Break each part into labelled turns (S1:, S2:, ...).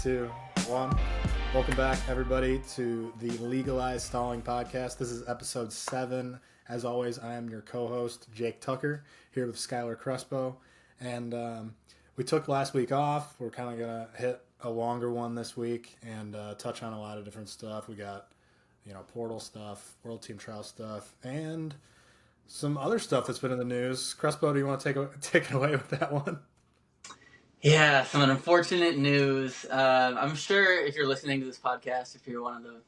S1: 2, 1. Welcome back, everybody, to the Legalize Stalling podcast. This is episode 7. As always, I am your co-host, Jake Tucker, here with Skylar Crespo. And we took last week off. We're kind of going to hit a longer one this week and touch on a lot of different stuff. We got, portal stuff, World Team Trial stuff, and some other stuff that's been in the news. Crespo, do you want to take it away with that one?
S2: Yeah, some unfortunate news. I'm sure if you're listening to this podcast, if you're one of the,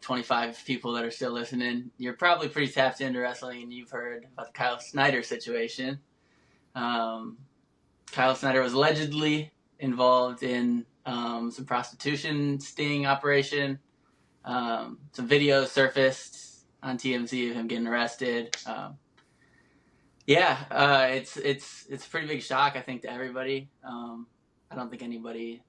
S2: 25 people that are still listening, you're probably pretty tapped into wrestling and you've heard about the Kyle Snyder situation. Kyle Snyder was allegedly involved in some prostitution sting operation. Some videos surfaced on TMZ of him getting arrested. It's a pretty big shock, I think, to everybody. I don't think anybody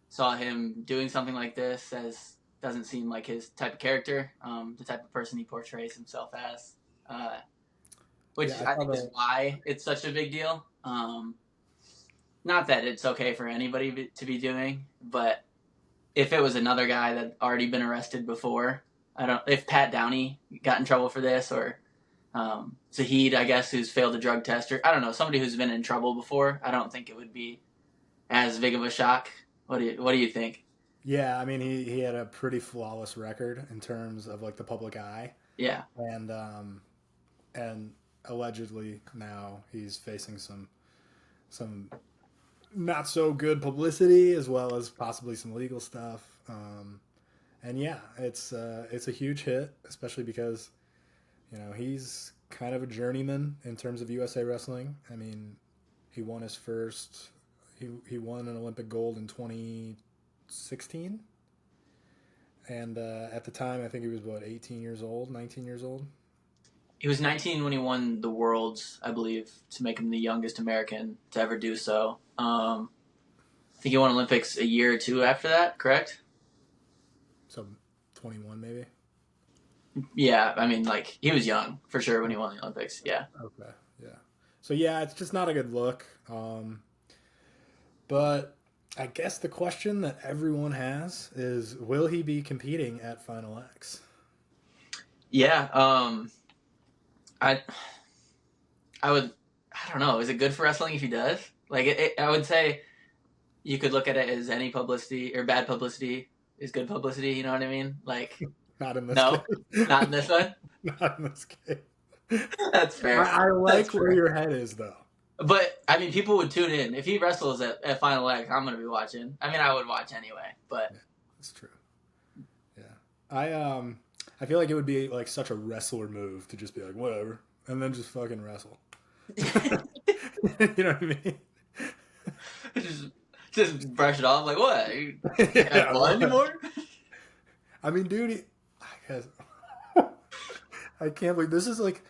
S2: saw him doing something like this, as doesn't seem like his type of character, the type of person he portrays himself as, which I think is why it's such a big deal. Not that it's okay for anybody to be doing, but if it was another guy that already been arrested before, if Pat Downey got in trouble for this, or Zahid, I guess, who's failed a drug test, or I don't know, somebody who's been in trouble before, I don't think it would be as big of a shock. What do you think?
S1: Yeah, I mean, he had a pretty flawless record in terms of like the public eye.
S2: Yeah.
S1: And allegedly now he's facing some not so good publicity, as well as possibly some legal stuff. And yeah, it's a huge hit, especially because he's kind of a journeyman in terms of USA Wrestling. I mean, he won his first. He won an Olympic gold in 2016, and at the time, I think he was 19 years old.
S2: He was 19 when he won the Worlds, I believe, to make him the youngest American to ever do so. I think he won Olympics a year or two after that, correct?
S1: So 21 maybe.
S2: Yeah, I mean, like, he was young, for sure, when he won the Olympics, yeah.
S1: Okay, yeah. So, yeah, it's just not a good look. But I guess the question that everyone has is, will he be competing at Final X?
S2: Yeah, I don't know, is it good for wrestling if he does? Like, I would say you could look at it as any publicity, or bad publicity is good publicity, you know what I mean? Like...
S1: Not in this
S2: case. Not in this one?
S1: Not in this case.
S2: That's fair.
S1: I like where your head is, though.
S2: But, I mean, people would tune in. If he wrestles at Final X, I'm going to be watching. I mean, I would watch anyway, but...
S1: Yeah, that's true. Yeah. I feel like it would be, like, such a wrestler move to just be like, whatever, and then just fucking wrestle. You know what I mean?
S2: Just brush it off, like, what? You have blood anymore?
S1: I mean, dude, I can't believe this is like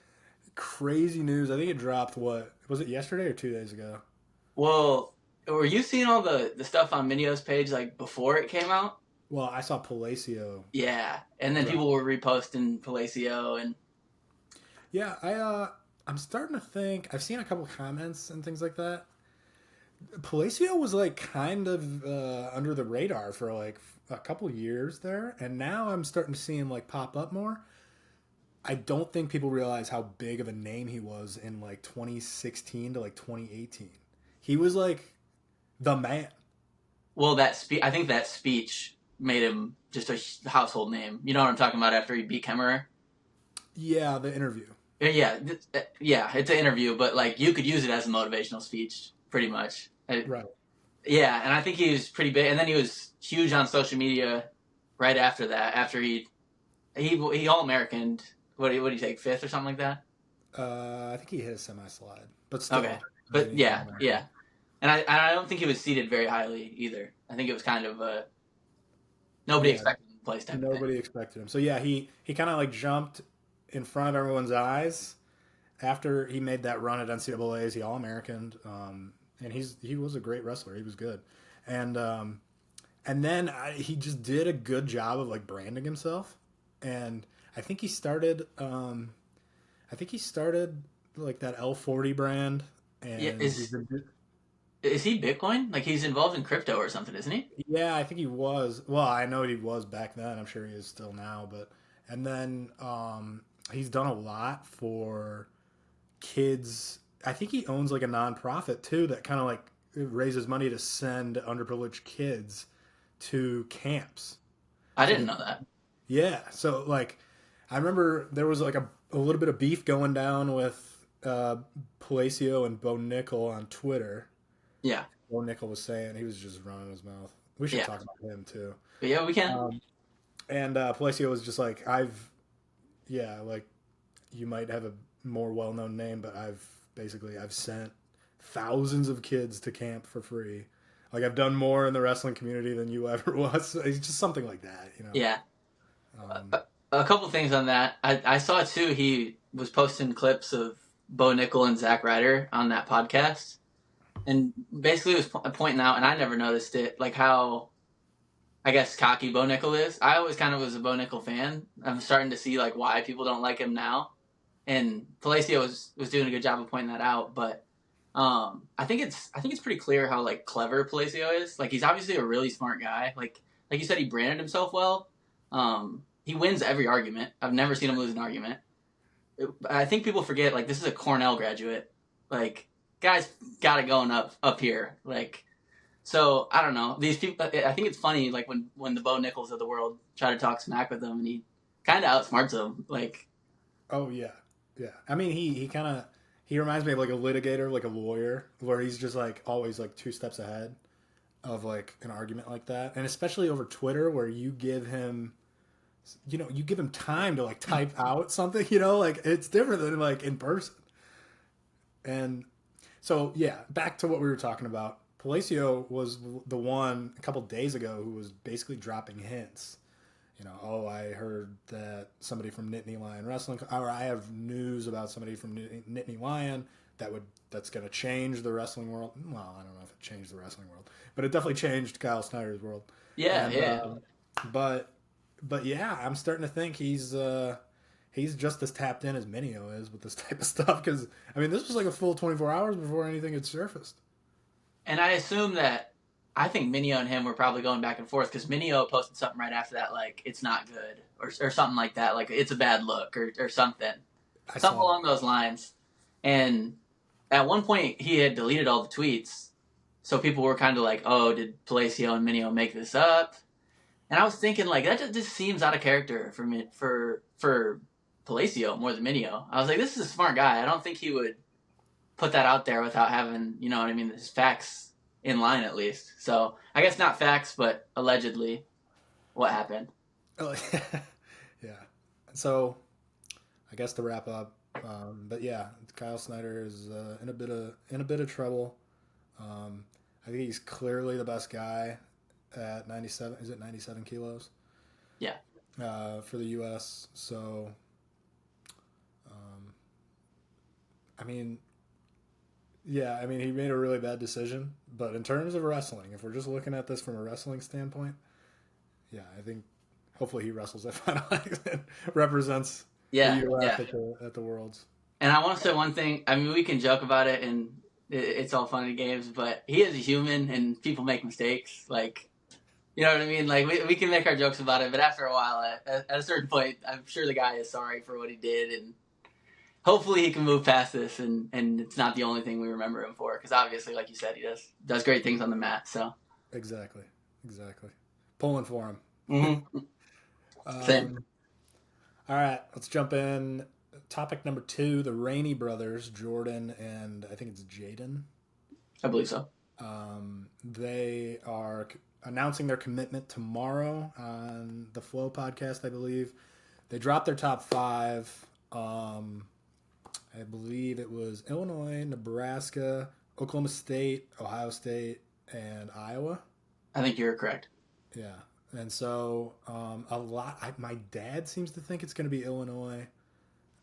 S1: crazy news. I think it dropped, was it yesterday or 2 days ago?
S2: Well, were you seeing all the stuff on Minio's page like before it came out?
S1: Well, I saw Palacio.
S2: Yeah, and then people were reposting Palacio and...
S1: Yeah, I'm starting to think, I've seen a couple comments and things like that. Palacio was like kind of under the radar for like a couple years there, and now I'm starting to see him like pop up more. I don't think people realize how big of a name he was in like 2016 to like 2018. He was like the man.
S2: Well, I think that speech made him just a household name. You know what I'm talking about, after he beat Kemmerer?
S1: Yeah, the interview.
S2: Yeah, it's an interview, but like you could use it as a motivational speech, pretty much.
S1: Right.
S2: Yeah, and I think he was pretty big, and then he was huge on social media right after that. After he All-Americaned. What did he take, 5th or something like that?
S1: I think he hit a semi-slide, but still.
S2: Okay, but yeah, and I don't think he was seated very highly either. I think it was kind of nobody expected him to place type.
S1: Nobody expected him. So yeah, he kind of like jumped in front of everyone's eyes after he made that run at NCAAs. He All-Americaned. And he was a great wrestler. He was good, and then he just did a good job of like branding himself. And I think he started like that L40 brand. And
S2: yeah, Is he Bitcoin? Like he's involved in crypto or something, isn't he?
S1: Yeah, I think he was. Well, I know he was back then. I'm sure he is still now. But and then he's done a lot for kids. I think he owns like a nonprofit too that kind of like raises money to send underprivileged kids to camps.
S2: I
S1: So
S2: didn't know that.
S1: yeah, so like I remember there was like a little bit of beef going down with Palacio and Bo Nickel on Twitter.
S2: Yeah,
S1: Bo Nickel was saying he was just running his mouth. We should
S2: yeah,
S1: talk about him too.
S2: but yeah, we can.
S1: And Palacio was just like, yeah, like you might have a more well-known name, but I've sent thousands of kids to camp for free. Like I've done more in the wrestling community than you ever was. It's just something like that, you know.
S2: Yeah,
S1: Um,
S2: a couple things on that. I saw too. He was posting clips of Bo Nickel and Zack Ryder on that podcast, and basically was pointing out, and I never noticed it, like how I guess cocky Bo Nickel is. I always kind of was a Bo Nickel fan. I'm starting to see like why people don't like him now, and Palacio was doing a good job of pointing that out. But I think it's pretty clear how like clever Palacio is. Like he's obviously a really smart guy. Like you said, he branded himself well. He wins every argument. I've never seen him lose an argument. I think people forget like this is a Cornell graduate. Like guys got it going up here. Like so I don't know these people. I think it's funny like when the Bo Nichols of the world try to talk smack with him and he kind of outsmarts them. Like
S1: oh yeah, yeah. I mean, he kind of he reminds me of like a litigator, like a lawyer, where he's just like always like two steps ahead of like an argument like that, and especially over Twitter, where you give him time to like type out something, like it's different than like in person. And so yeah, back to what we were talking about. Palacio was the one a couple days ago who was basically dropping hints. Oh, I heard that somebody from Nittany Lion Wrestling, or I have news about somebody from Nittany Lion that's going to change the wrestling world. Well, I don't know if it changed the wrestling world, but it definitely changed Kyle Snyder's world.
S2: yeah,
S1: And
S2: yeah.
S1: but yeah, I'm starting to think he's just as tapped in as Minio is with this type of stuff. Because I mean, this was like a full 24 hours before anything had surfaced.
S2: And I assume that I think Minio and him were probably going back and forth because Minio posted something right after that, like it's not good or something like that, like it's a bad look or something, something along those lines. And at one point, he had deleted all the tweets, so people were kind of like, "Oh, did Palacio and Minio make this up?" And I was thinking, like, that just seems out of character for me for Palacio more than Minio. I was like, this is a smart guy. I don't think he would put that out there without having, you know what I mean, his facts in line at least. So I guess not facts, but allegedly what happened.
S1: Oh, yeah. So I guess to wrap up, but yeah, Kyle Snyder is in a bit of trouble. I think he's clearly the best guy at 97. Is it 97 kilos?
S2: Yeah.
S1: For the U.S. So, I mean, yeah, I mean, he made a really bad decision. But in terms of wrestling, if we're just looking at this from a wrestling standpoint, yeah, I think hopefully he wrestles at Final X and represents
S2: Yeah,
S1: the U.S.
S2: yeah.
S1: at the Worlds.
S2: And I want to say one thing. I mean, we can joke about it and it's all fun and games, but he is a human and people make mistakes. Like, you know what I mean? Like, we can make our jokes about it, but after a while, at a certain point, I'm sure the guy is sorry for what he did, and hopefully he can move past this, and it's not the only thing we remember him for, because obviously, like you said, he does great things on the mat, so.
S1: Exactly. Pulling for him.
S2: Mm-hmm. Same.
S1: All right, let's jump in. Topic number 2, the Rainey brothers, Jordan and I think it's Jaden.
S2: I believe so.
S1: They are announcing their commitment tomorrow on the Flow podcast, I believe. They dropped their top 5. I believe it was Illinois, Nebraska, Oklahoma State, Ohio State, and Iowa.
S2: I think you're correct.
S1: Yeah. And so my dad seems to think it's going to be Illinois.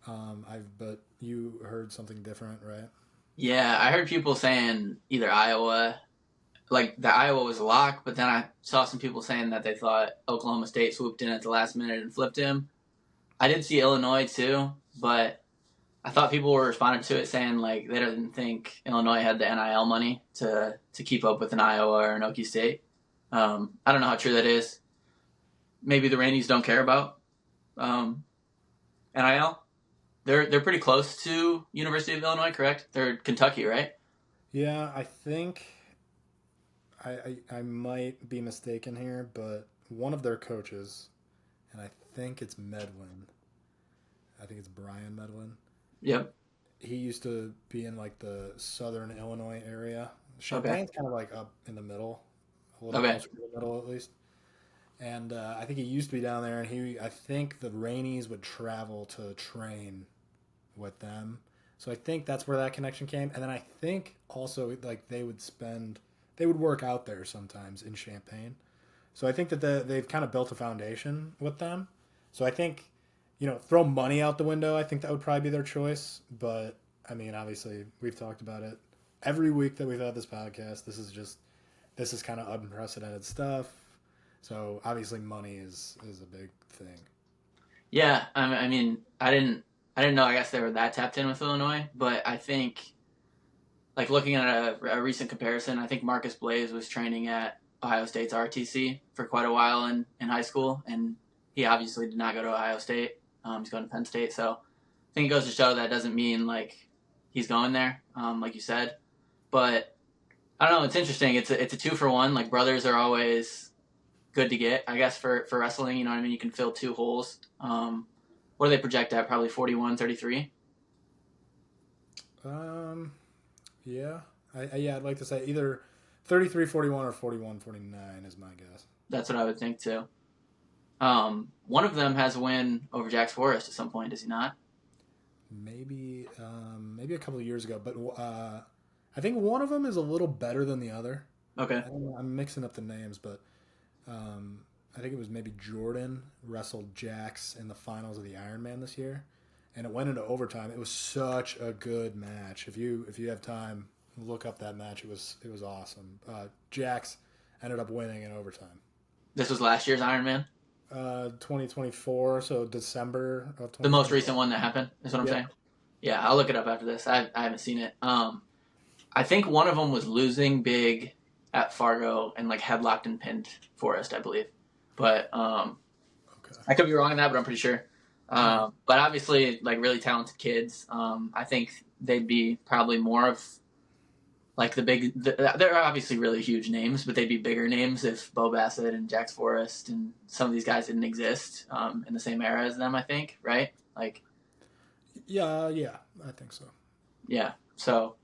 S1: But you heard something different, right?
S2: Yeah, I heard people saying either Iowa, like the Iowa was a lock, but then I saw some people saying that they thought Oklahoma State swooped in at the last minute and flipped him. I did see Illinois too, but I thought people were responding to it saying like they didn't think Illinois had the NIL money to keep up with an Iowa or an Okie State. I don't know how true that is. Maybe the Rainies don't care about NIL. They're pretty close to University of Illinois, correct? They're Kentucky, right?
S1: Yeah, I think I might be mistaken here, but one of their coaches, and I think it's Medlin. I think it's Brian Medlin.
S2: Yep.
S1: He used to be in like the southern Illinois area. Champagne's kind of like up in the middle, a little closer to the middle at least. And I think he used to be down there, and I think the Rainies would travel to train with them. So I think that's where that connection came. And then I think also like they would work out there sometimes in Champaign. So I think that they've kind of built a foundation with them. So I think, throw money out the window. I think that would probably be their choice. But I mean, obviously we've talked about it every week that we've had this podcast. This is kind of unprecedented stuff. So obviously money is a big thing.
S2: Yeah. I mean, I didn't know, I guess they were that tapped in with Illinois, but I think like looking at a recent comparison, I think Marcus Blaze was training at Ohio State's RTC for quite a while in high school, and he obviously did not go to Ohio State. He's going to Penn State, so I think it goes to show that doesn't mean like he's going there, like you said. But I don't know. It's interesting. It's a 2-for-1. Like brothers are always good to get, I guess, for wrestling. You know what I mean? You can fill 2 holes. What do they project at? Probably 41, 33?
S1: Yeah. I'd like to say either 33, 41 or 41, 49 is my guess.
S2: That's what I would think too. One of them has a win over Jack's Forest at some point, does he not?
S1: Maybe a couple of years ago, but I think one of them is a little better than the other.
S2: Okay.
S1: I don't know, I'm mixing up the names, but I think it was maybe Jordan wrestled Jax in the finals of the Ironman this year, and it went into overtime. It was such a good match. If you have time, look up that match. It was awesome. Jax ended up winning in overtime.
S2: This was last year's Ironman?
S1: 2024, so December of 2024.
S2: The most recent one that happened, is what I'm saying? Yeah, I'll look it up after this. I haven't seen it. I think one of them was losing big at Fargo and like headlocked and pinned Forrest, I believe. But
S1: okay.
S2: I could be wrong on that, but I'm pretty sure. But obviously, like really talented kids. I think they'd be probably more of like they're obviously really huge names, but they'd be bigger names if Bo Bassett and Jax Forrest and some of these guys didn't exist in the same era as them, I think, right? Like,
S1: yeah, I think so.
S2: Yeah, so,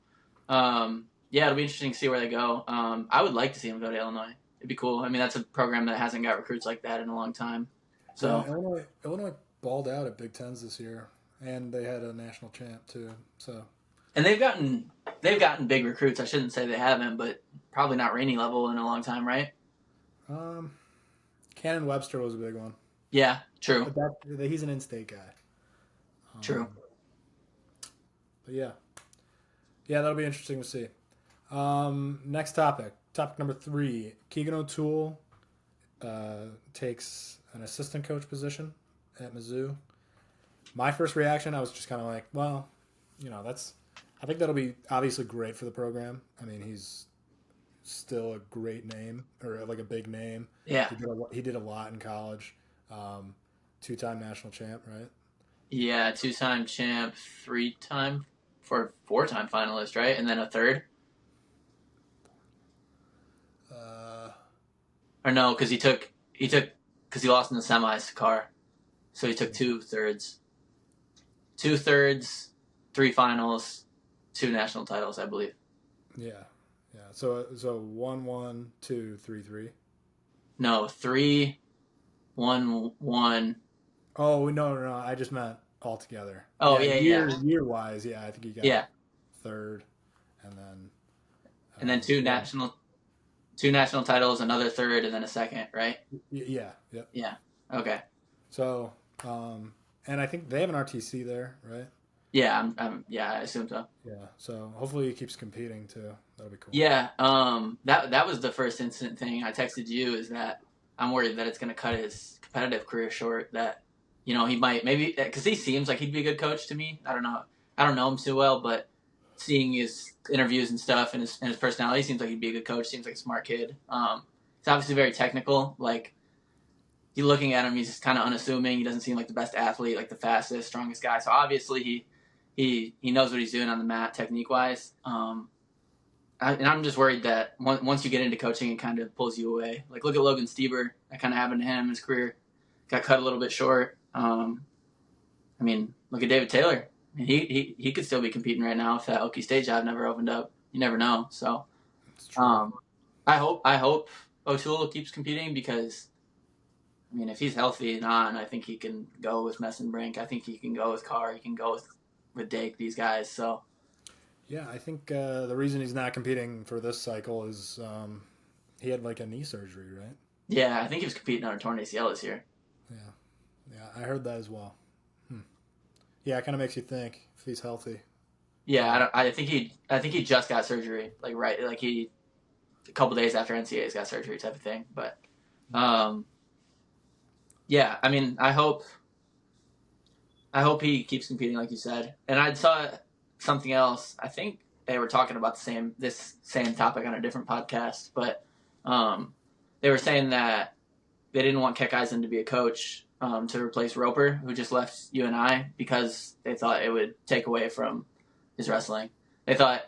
S2: it'll be interesting to see where they go. I would like to see them go to Illinois. It'd be cool. I mean, that's a program that hasn't got recruits like that in a long time. So
S1: yeah, Illinois balled out at Big Tens this year, and they had a national champ too. So,
S2: and they've gotten big recruits. I shouldn't say they haven't, but probably not Rainey level in a long time, right?
S1: Cannon Webster was a big one.
S2: Yeah, true.
S1: But he's an in-state guy.
S2: True.
S1: But yeah, that'll be interesting to see. Next topic number 3. Keegan O'Toole takes an assistant coach position at Mizzou. My first reaction, I was just kind of like, well, I think that'll be obviously great for the program. I mean, he's still a great name, or like a big name.
S2: Yeah.
S1: He did a lot in college. 2-time national champ, right?
S2: Yeah, 2-time champ, 4-time finalist, right? And then a third? Or no, because because he lost in the semis to Carr. So he took 2 thirds. 2 thirds, 3 finals, 2 national titles, I believe.
S1: Yeah. So 1-1, 2-3-3.
S2: No, 3-1-1.
S1: Oh no! I just meant altogether.
S2: Oh
S1: yeah. Year wise, yeah, I think he got third, and then
S2: 2 national titles, another third, and then a second, right?
S1: Yeah. Yep.
S2: Yeah. Okay.
S1: So, and I think they have an RTC there, right?
S2: Yeah, I assume so.
S1: Yeah. So hopefully he keeps competing too. That'll be cool.
S2: Yeah. That was the first instant thing I texted you, is that I'm worried that it's going to cut his competitive career short. That he might, maybe, because he seems like he'd be a good coach to me. I don't know. I don't know him too well, but seeing his interviews and stuff and his personality, seems like he'd be a good coach. Seems like a smart kid. He's obviously very technical. Like, you looking at him, he's just kind of unassuming. He doesn't seem like the best athlete, like the fastest, strongest guy. So obviously he knows what he's doing on the mat technique wise. And I'm just worried that once you get into coaching, it kind of pulls you away. Like, look at Logan Stieber. That kind of happened to him. His career got cut a little bit short. I mean, look at David Taylor. I mean, he could still be competing right now if that Okie State job never opened up. You never know. So, I hope O'Toole keeps competing because, I mean, if he's healthy and on, I think he can go with Messenbrink. I think he can go with Carr. He can go with Dake, these guys. So,
S1: yeah, I think the reason he's not competing for this cycle is he had like a knee surgery, right?
S2: Yeah, I think he was competing on a torn ACL this year.
S1: Yeah, I heard that as well. Yeah, it kind of makes you think if he's healthy.
S2: Yeah, I think he just got surgery, like he a couple days after NCAA's got surgery type of thing. But yeah, I mean, I hope he keeps competing, like you said. And I saw something else. I think they were talking about this same topic on a different podcast, but they were saying that they didn't want Keck Eisen to be a coach to replace Roper, who just left UNI, because they thought it would take away from his wrestling. They thought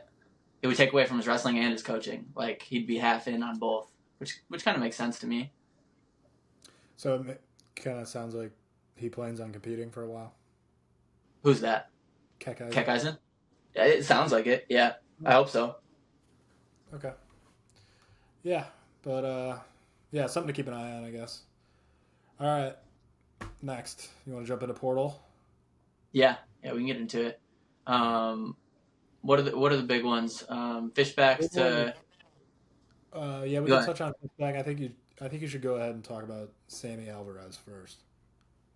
S2: it would take away from his wrestling and his coaching. Like, he'd be half in on both, which kind of makes sense to me.
S1: So it kind of sounds like he plans on competing for a while.
S2: Who's that?
S1: Keck Eisen.
S2: Keck Eisen? Yeah, it sounds like it. Yeah, I hope so.
S1: Okay. Yeah, but yeah, something to keep an eye on, I guess. All right. Next, you want to jump into Portal?
S2: Yeah, we can get into it. What are the big ones? Fishbacks to.
S1: Yeah, we can touch on Fishback. I think you should go ahead and talk about Sammy Alvarez first.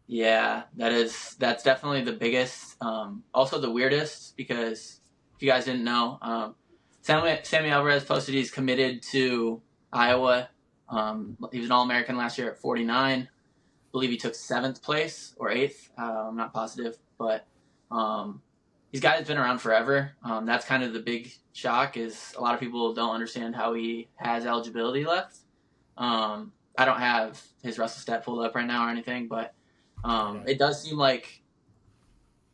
S2: Yeah, that's definitely the biggest. Also the weirdest, because if you guys didn't know, Sammy Alvarez posted he's committed to Iowa. He was an All-American last year at 49. I believe he took 7th place or 8th. I'm not positive, but these guys been around forever. That's kind of the big shock, is a lot of people don't understand how he has eligibility left. I don't have his WrestleStat pulled up right now or anything, but it does seem like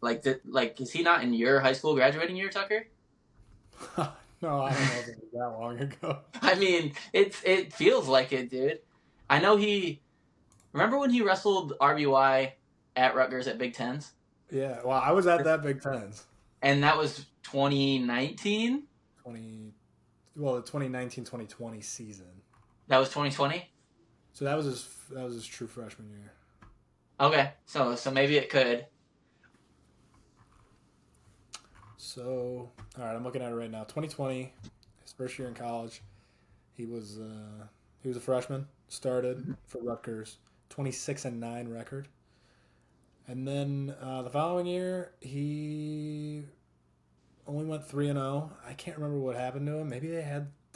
S2: is he not in your high school graduating year, Tucker?
S1: No, I don't know if it was that long ago.
S2: I mean, it feels like it, dude. I know he. Remember when he wrestled RBY at Rutgers at Big Tens?
S1: Yeah, well, I was at that Big Tens.
S2: And that was 2019?
S1: The 2019-2020 season.
S2: That was 2020?
S1: So that was his true freshman year.
S2: Okay, so maybe it could.
S1: So, all right, I'm looking at it right now. 2020, his first year in college, he was a freshman. Started for Rutgers, 26-9 record, and then the following year he only went 3-0. I can't remember what happened to him. Maybe did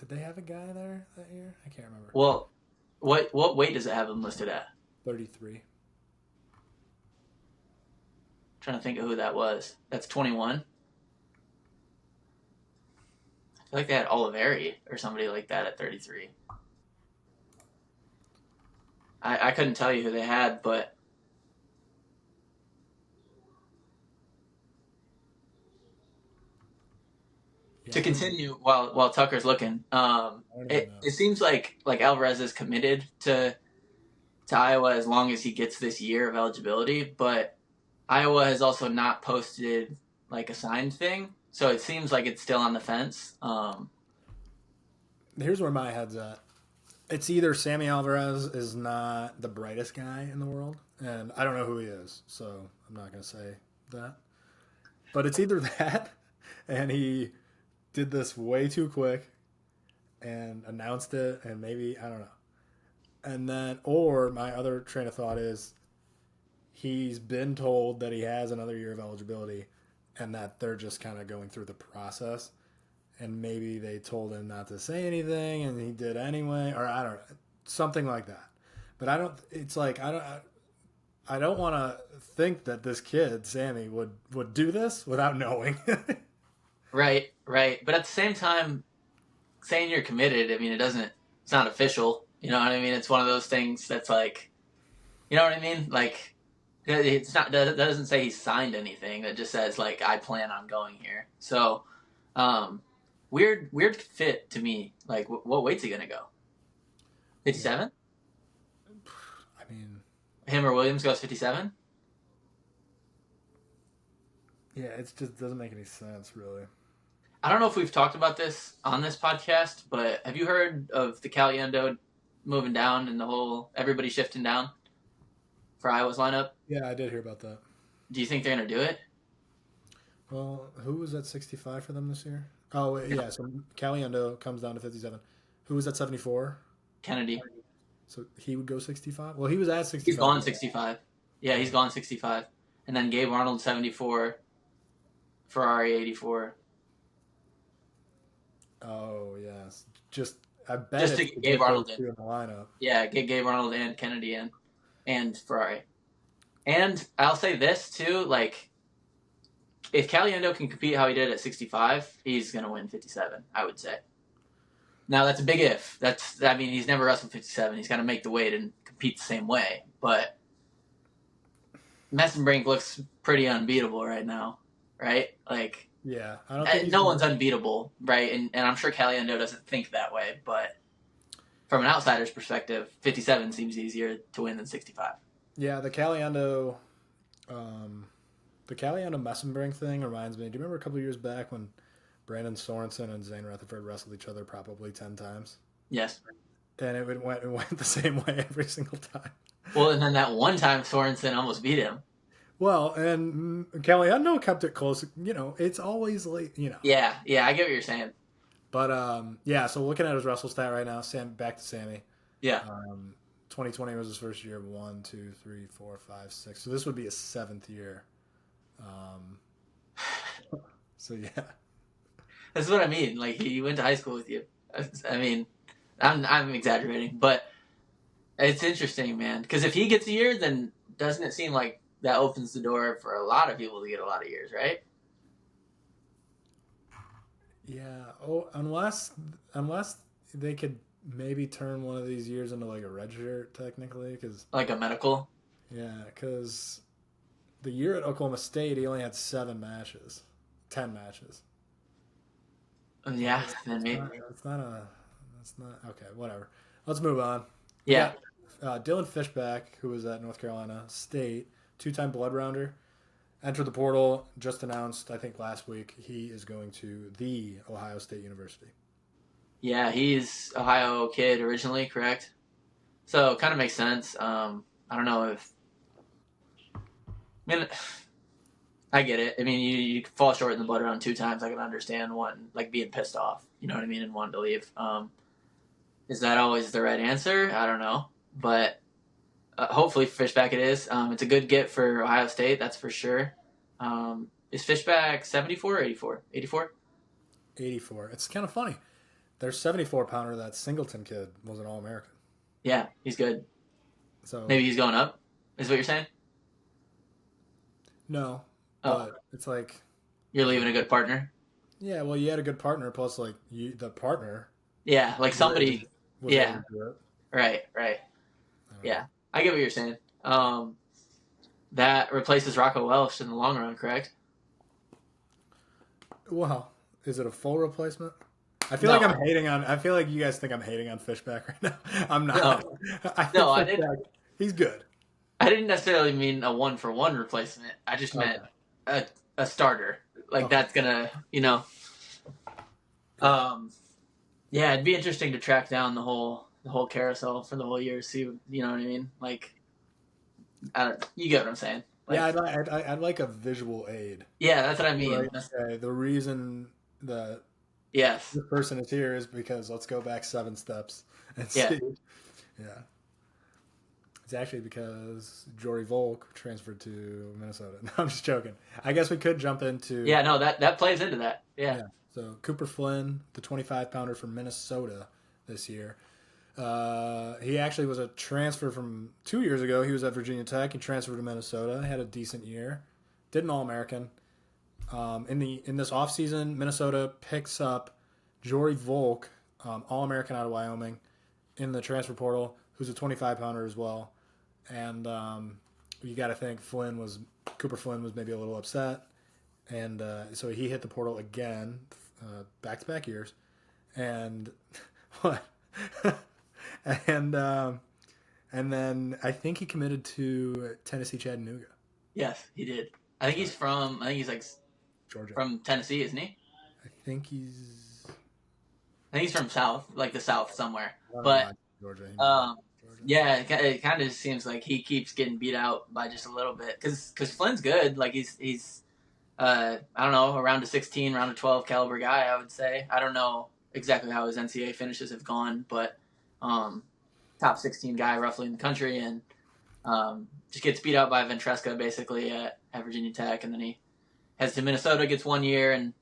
S1: they have a guy there that year? I can't remember.
S2: Well, what weight does it have him listed at?
S1: 33.
S2: Trying to think of who that was. That's 21. I feel like they had Oliveri or somebody like that at 33. I couldn't tell you who they had, but to continue while Tucker's looking, it seems like Alvarez is committed to Iowa as long as he gets this year of eligibility, but Iowa has also not posted like a signed thing, so it seems like it's still on the fence.
S1: Here's where my head's at. It's either Sammy Alvarez is not the brightest guy in the world, and I don't know who he is, so I'm not going to say that. But it's either that, and he did this way too quick and announced it, and maybe, I don't know. And then, or my other train of thought is he's been told that he has another year of eligibility and that they're just kind of going through the process. And maybe they told him not to say anything, and he did anyway, or I don't know, something like that. But I don't want to think that this kid Sammy would do this without knowing.
S2: Right, right. But at the same time, saying you're committed, I mean, it's not official. You know what I mean? It's one of those things that's like, you know what I mean? Like, it's not, that doesn't say he signed anything. That just says, like, I plan on going here. So, weird fit to me. Like, what weight's he going to go? 57?
S1: I mean,
S2: him or Williams goes 57?
S1: Yeah, it just doesn't make any sense, really.
S2: I don't know if we've talked about this on this podcast, but have you heard of the Caliendo moving down and the whole everybody shifting down for Iowa's lineup?
S1: Yeah, I did hear about that.
S2: Do you think they're going to do it?
S1: Well, who was at 65 for them this year? Oh, yeah, so Caliendo comes down to 57. Who was at 74?
S2: Kennedy.
S1: So he would go 65? Well, he was at 65.
S2: He's gone 65. Yeah, he's gone 65. And then Gabe Arnold 74, Ferrari 84.
S1: Oh, yes. I bet
S2: Just to
S1: it's
S2: get Gabe Arnold
S1: in the lineup.
S2: Yeah, get Gabe Arnold and Kennedy in, and Ferrari. And I'll say this, too, like, if Caliendo can compete how he did at 65, he's going to win 57, I would say. Now, that's a big if. He's never wrestled 57. He's got to make the weight and compete the same way. But Messenbrink looks pretty unbeatable right now, right? Like,
S1: yeah, I don't think
S2: no one's unbeatable, right? And I'm sure Caliendo doesn't think that way, but from an outsider's perspective, 57 seems easier to win than 65.
S1: Yeah, the Caliendo Messenbrink thing reminds me. Do you remember a couple of years back when Brandon Sorensen and Zane Rutherford wrestled each other probably 10 times?
S2: Yes.
S1: And it went the same way every single time.
S2: Well, and then that one time Sorensen almost beat him.
S1: Well, and Caliendo kept it close. You know, it's always like, you know.
S2: Yeah, I get what you're saying.
S1: But, yeah, so looking at his wrestle stat right now, back to Sammy.
S2: Yeah.
S1: 2020 was his first year. 1, 2, 3, 4, 5, 6. So this would be his 7th year. So, yeah.
S2: That's what I mean. Like, he went to high school with you. I mean, I'm exaggerating, but it's interesting, man. Because if he gets a year, then doesn't it seem like that opens the door for a lot of people to get a lot of years, right?
S1: Yeah. Oh, unless they could maybe turn one of these years into like a red shirt, technically, because
S2: like a medical.
S1: Yeah, because the year at Oklahoma State, he only had 10 matches.
S2: Yeah, then maybe
S1: That's not okay. Whatever. Let's move on.
S2: Yeah.
S1: Dylan Fishback, who was at North Carolina State, 2-time blood rounder, entered the portal. Just announced, I think last week, he is going to the Ohio State University.
S2: Yeah, he's Ohio kid originally, correct? So it kind of makes sense. I don't know if. I mean, I get it. I mean, you fall short in the blood round 2 times. I can understand one, like being pissed off. You know what I mean, and wanting to leave. Is that always the right answer? I don't know, but hopefully for Fishback it is. It's a good get for Ohio State, that's for sure. Is Fishback 74 or 84? 84?
S1: 84. It's kind of funny. Their 74-pounder, that Singleton kid, was an All-American.
S2: Yeah, he's good.
S1: So
S2: maybe he's going up, is what you're saying?
S1: No, but it's like...
S2: You're leaving a good partner?
S1: Yeah, well, you had a good partner, plus, like, the partner...
S2: Yeah, like somebody... Yeah. Right. Yeah, I get what you're saying. That replaces Rocco Welsh in the long run, correct?
S1: Well, is it a full replacement? I feel like I'm hating on... I feel like you guys think I'm hating on Fishback right now. I'm not.
S2: No, I didn't.
S1: He's good.
S2: I didn't necessarily mean a 1-for-1 replacement. I just meant a starter. Like, that's gonna, you know... Yeah, it'd be interesting to track down the whole carousel for the whole year. See, you know what I mean? Like, you get what I'm saying? Like,
S1: yeah, I'd like a visual aid.
S2: Yeah, that's what I mean.
S1: Like, okay, the reason that
S2: this
S1: person is here is because let's go back 7 steps and see. Yeah. It's actually because Jory Volk transferred to Minnesota. No, I'm just joking. I guess we could jump into...
S2: Yeah, no, that plays into that. Yeah.
S1: So Cooper Flynn, the 25-pounder from Minnesota this year. He actually was a transfer from 2 years ago. He was at Virginia Tech. He transferred to Minnesota. Had a decent year. Did an All-American. In this offseason, Minnesota picks up Jory Volk, All-American out of Wyoming, in the transfer portal, who's a 25-pounder as well. And you got to think Cooper Flynn was maybe a little upset. And so he hit the portal again, back-to-back years. And what? and then I think he committed to Tennessee Chattanooga.
S2: Yes, he did. I think he's like
S1: Georgia.
S2: From Tennessee, isn't he?
S1: I think he's
S2: from South, like the South somewhere.
S1: But Georgia.
S2: Georgia. Yeah, it kind of seems like he keeps getting beat out by just a little bit because Flynn's good. Like he's I don't know, around a 16, around a 12 caliber guy, I would say. I don't know exactly how his NCAA finishes have gone, but top 16 guy roughly in the country, and just gets beat out by Ventresca basically at Virginia Tech, and then he heads to Minnesota, gets 1 year, and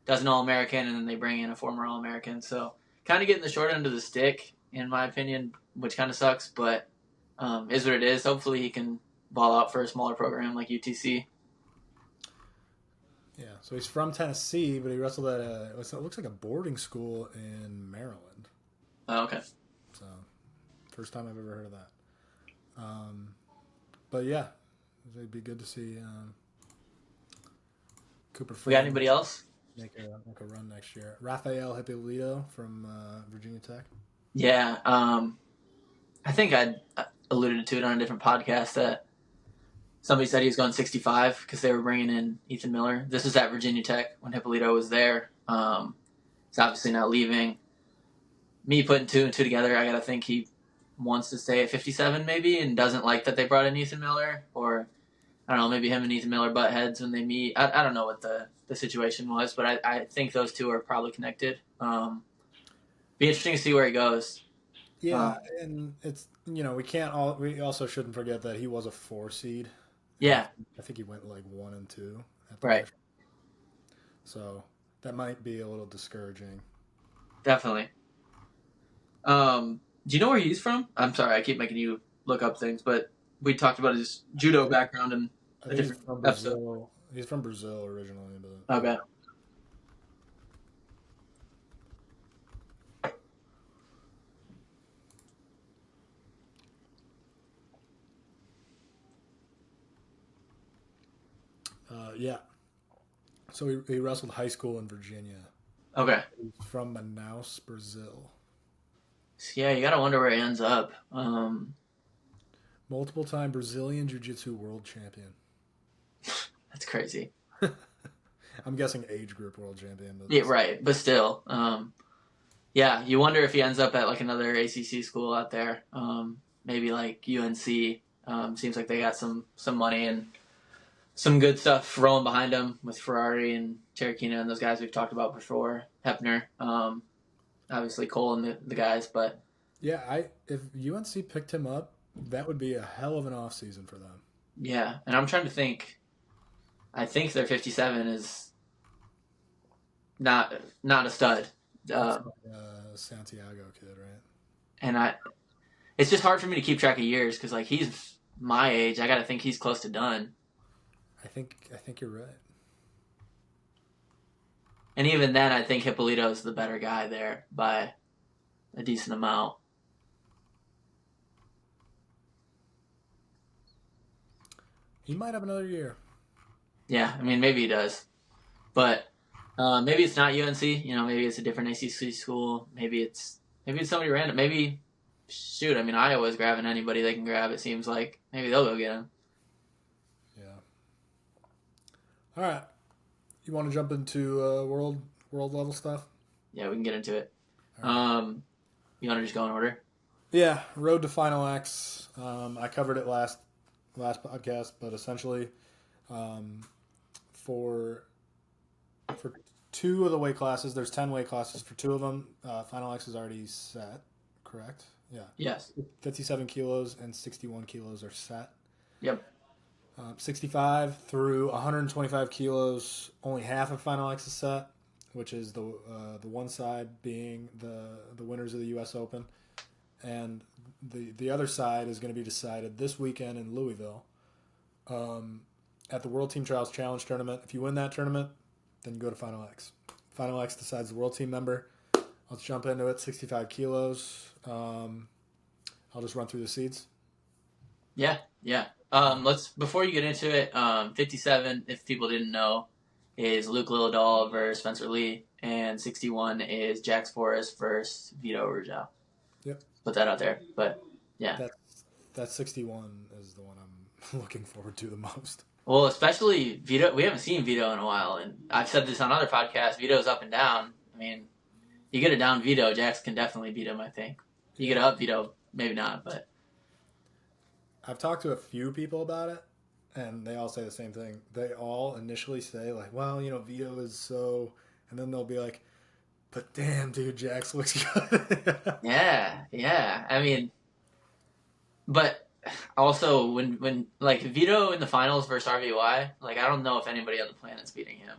S2: does an All-American, and then they bring in a former All-American. So kind of getting the short end of the stick, in my opinion, which kind of sucks, but is what it is. Hopefully he can ball out for a smaller program like UTC.
S1: Yeah, so he's from Tennessee, but he wrestled at it looks like a boarding school in Maryland.
S2: Oh, okay.
S1: So, first time I've ever heard of that. But yeah, it'd be good to see Cooper Flynn.
S2: We got anybody else?
S1: Make a run next year. Rafael Hippolito from Virginia Tech.
S2: Yeah, I think I alluded to it on a different podcast that somebody said he was going 65 because they were bringing in Ethan Miller. This was at Virginia Tech when Hippolito was there. He's obviously not leaving. Me putting 2 and 2 together, I got to think he wants to stay at 57 maybe and doesn't like that they brought in Ethan Miller. Or, I don't know, maybe him and Ethan Miller butt heads when they meet. I don't know what the situation was, but I think those two are probably connected. Be interesting to see where he goes.
S1: Yeah, and it's, we also shouldn't forget that he was a 4 seed.
S2: Yeah.
S1: I think he went like 1 and 2.
S2: Right.
S1: So that might be a little discouraging.
S2: Definitely. Do you know where he's from? I'm sorry, I keep making you look up things, but we talked about his judo background in a different episode.
S1: He's from Brazil originally. But...
S2: Okay.
S1: Yeah. So he wrestled high school in Virginia.
S2: Okay.
S1: He's from Manaus, Brazil.
S2: Yeah, you gotta wonder where he ends up.
S1: Multiple-time Brazilian Jiu-Jitsu world champion.
S2: That's crazy.
S1: I'm guessing age group world champion.
S2: Yeah, right. But still, yeah, you wonder if he ends up at like another ACC school out there. Maybe like UNC. Seems like they got some money and some good stuff rolling behind them with Ferrari and Cherokee and those guys we've talked about before. Hepner, obviously Cole and the guys, but
S1: yeah, if UNC picked him up, that would be a hell of an off season for them.
S2: Yeah, and I'm trying to think. I think their 57 is not a stud.
S1: Santiago kid, right?
S2: And it's just hard for me to keep track of years because like he's my age. I got to think he's close to done.
S1: I think you're right.
S2: And even then, I think Hippolito's the better guy there by a decent amount.
S1: He might have another year.
S2: Yeah, I mean, maybe he does. But maybe it's not UNC. Maybe it's a different ACC school. Maybe it's somebody random. Maybe, shoot, I mean, Iowa's grabbing anybody they can grab, it seems like. Maybe they'll go get him.
S1: Yeah. All right. You want to jump into world level stuff?
S2: Yeah, we can get into it.
S1: Right.
S2: You want to just go in order?
S1: Yeah, Road to Final X. I covered it last podcast, but essentially, for 2 of the weight classes, there's 10 weight classes. For 2 of them, Final X is already set. Correct? Yeah.
S2: Yes.
S1: 57 kilos and 61 kilos are set.
S2: Yep.
S1: 65 through 125 kilos, only half of Final X is set, which is the one side being the winners of the U.S. Open, and the other side is going to be decided this weekend in Louisville, at the World Team Trials Challenge tournament. If you win that tournament, then you go to Final X. Final X decides the world team member. Let's jump into it. 65 kilos. I'll just run through the seeds.
S2: Yeah. Let's before you get into it. 57, if people didn't know, is Luke Lilladall versus Spencer Lee, and 61 is Jax Forrest versus Vito Ruggiero.
S1: Yep.
S2: Put that out there, but yeah.
S1: That 61 is the one I'm looking forward to the most.
S2: Well, especially Vito. We haven't seen Vito in a while, and I've said this on other podcasts. Vito's up and down. I mean, you get a down Vito, Jax can definitely beat him, I think. You get up Vito, maybe not, but
S1: I've talked to a few people about it, and they all say the same thing. They all initially say, like, well, Vito is so... And then they'll be like, but damn, dude, Jax looks good.
S2: Yeah. I mean, but also when like Vito in the finals versus RVY, like I don't know if anybody on the planet's beating him.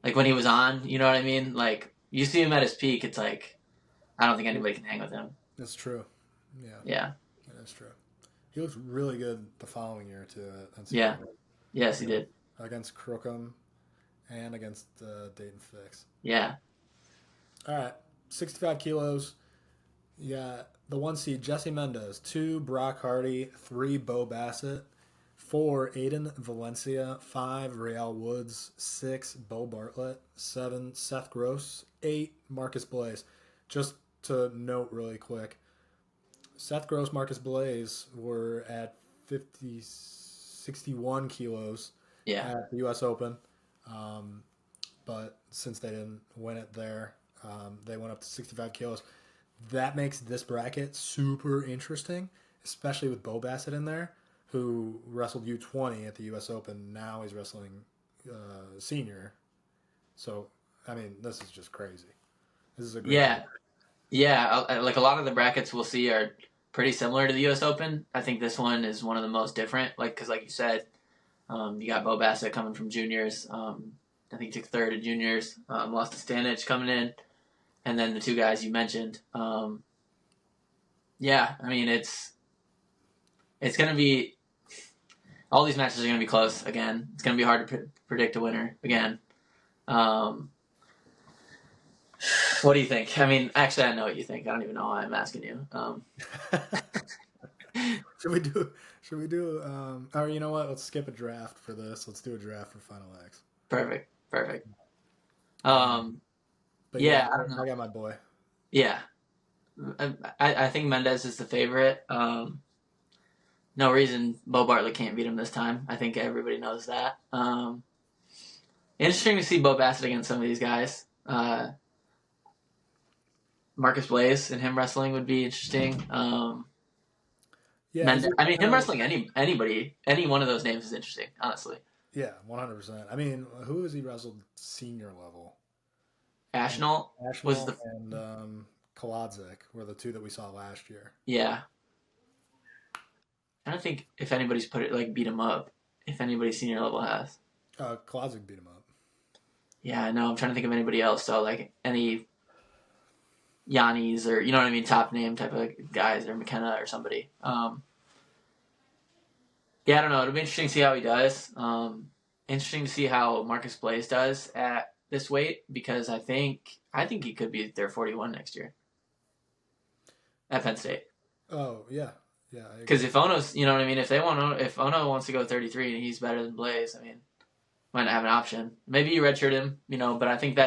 S2: Like when he was on, you know what I mean? Like you see him at his peak, it's like I don't think anybody can hang with him.
S1: That's true.
S2: Yeah.
S1: That's true. He looks really good the following year too.
S2: Yeah. Yes, he did.
S1: Against Crookham and against Dayton Fix.
S2: Yeah.
S1: All right, 65 kilos. You got the 1 seed, Jesse Mendez, 2, Brock Hardy, 3, Bo Bassett, 4, Aiden Valencia, 5, Real Woods, 6, Bo Bartlett, 7, Seth Gross, 8, Marcus Blaze. Just to note really quick, Seth Gross, Marcus Blaze were at 61 kilos at the U.S. Open. But since they didn't win it there, they went up to 65 kilos. That makes this bracket super interesting, especially with Bo Bassett in there, who wrestled U20 at the U.S. Open. Now he's wrestling senior. So, I mean, this is just crazy. This is a great bracket.
S2: Yeah, like a lot of the brackets we'll see are pretty similar to the U.S. Open. I think this one is one of the most different, because like you said, you got Bo Bassett coming from juniors. I think he took third at juniors. Lost to Stanich coming in. And then the two guys you mentioned. I mean, it's going to be... All these matches are going to be close again. It's going to be hard to predict a winner again. What do you think? I mean, actually, I know what you think. I don't even know why I'm asking you.
S1: Should we do or you know what? Let's skip a draft for this. Let's do a draft for Final X.
S2: Perfect.
S1: But
S2: yeah,
S1: I got my boy.
S2: Yeah. I think Mendez is the favorite. No reason Bo Bartlett can't beat him this time. I think everybody knows that. Interesting to see Bo Bassett against some of these guys. Marcus Blaze and him wrestling would be interesting. Mendez, I mean, him wrestling anybody, any one of those names is interesting, honestly.
S1: Yeah, 100%. I mean, who has he wrestled senior level?
S2: Ashnell was the...
S1: And Kolodzik were the two that we saw last year.
S2: Yeah. I don't think if anybody's beat him up, if anybody senior level has.
S1: Kolodzik beat him up.
S2: Yeah, I know. I'm trying to think of anybody else. So, like, any Yannis or, you know what I mean, top name type of guys, or McKenna or somebody. Yeah, I don't know. It'll be interesting to see how he does. Interesting to see how Marcus Blaze does at this weight, because I think he could be their 41 next year at Penn State.
S1: Oh, yeah.
S2: Because if Ono's, you know what I mean, if Ono wants to go 33 and he's better than Blaze, I mean, might not have an option. Maybe you redshirt him, but I think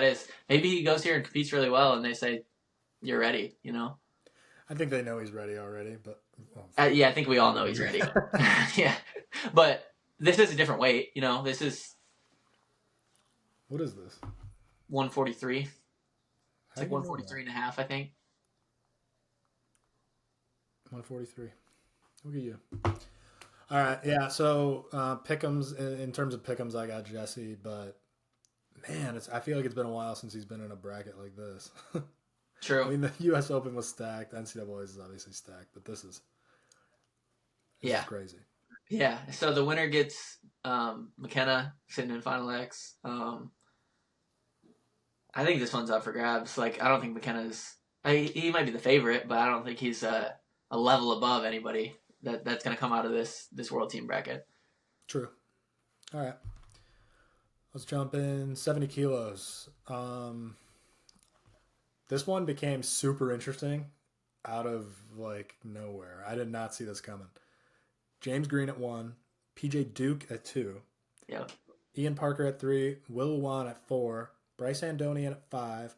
S2: maybe he goes here and competes really well and they say, you're ready,
S1: I think they know he's ready already, but...
S2: yeah, I think we all know he's ready. Yeah. But this is a different weight, this is...
S1: What is this?
S2: 143. It's like 143 and a half, I think.
S1: 143. Look at you. All right, yeah, so Pick'ems, in terms of Pick'ems, I got Jesse, but man, I feel like it's been a while since he's been in a bracket like this.
S2: True.
S1: I mean, the U.S. Open was stacked. NCAA's is obviously stacked, but this is crazy.
S2: Yeah, so the winner gets McKenna sitting in Final X. I think this one's up for grabs. Like, I don't think McKenna's... He might be the favorite, but I don't think he's a level above anybody that's going to come out of this world team bracket.
S1: True. All right. Let's jump in 70 kilos. This one became super interesting out of like nowhere. I did not see this coming. James Green at 1, PJ Duke at 2,
S2: Yep.
S1: Ian Parker at 3, Will Wan at 4, Bryce Andonian at 5,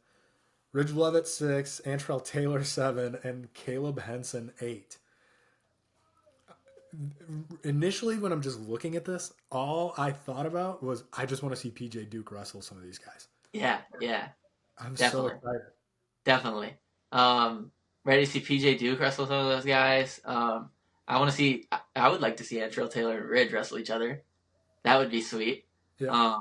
S1: Ridge Love at 6, Antrell Taylor 7, and Caleb Henson 8. Initially, when I'm just looking at this, all I thought about was I just want to see PJ Duke wrestle some of these guys.
S2: Yeah.
S1: I'm
S2: Definitely.
S1: so excited.
S2: Definitely. Ready to see PJ Duke wrestle some of those guys. I want to see. I would like to see Antrell Taylor and Ridge wrestle each other. That would be sweet.
S1: Yeah.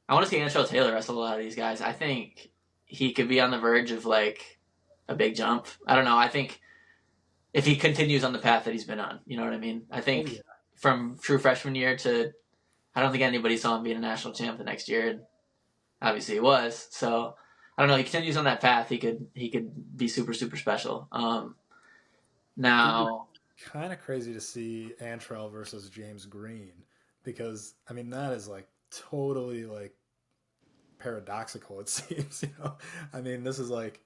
S2: I want to see Antrell Taylor wrestle a lot of these guys. I think he could be on the verge of like a big jump. I don't know. I think if he continues on the path that he's been on, you know what I mean? I think from true freshman year to, I don't think anybody saw him being a national champ the next year, and obviously he was. So I don't know. He continues on that path. He could be super, super special. Now,
S1: kind of crazy to see Antrell versus James Green, because I mean that is like totally like paradoxical, it seems. I mean, this is like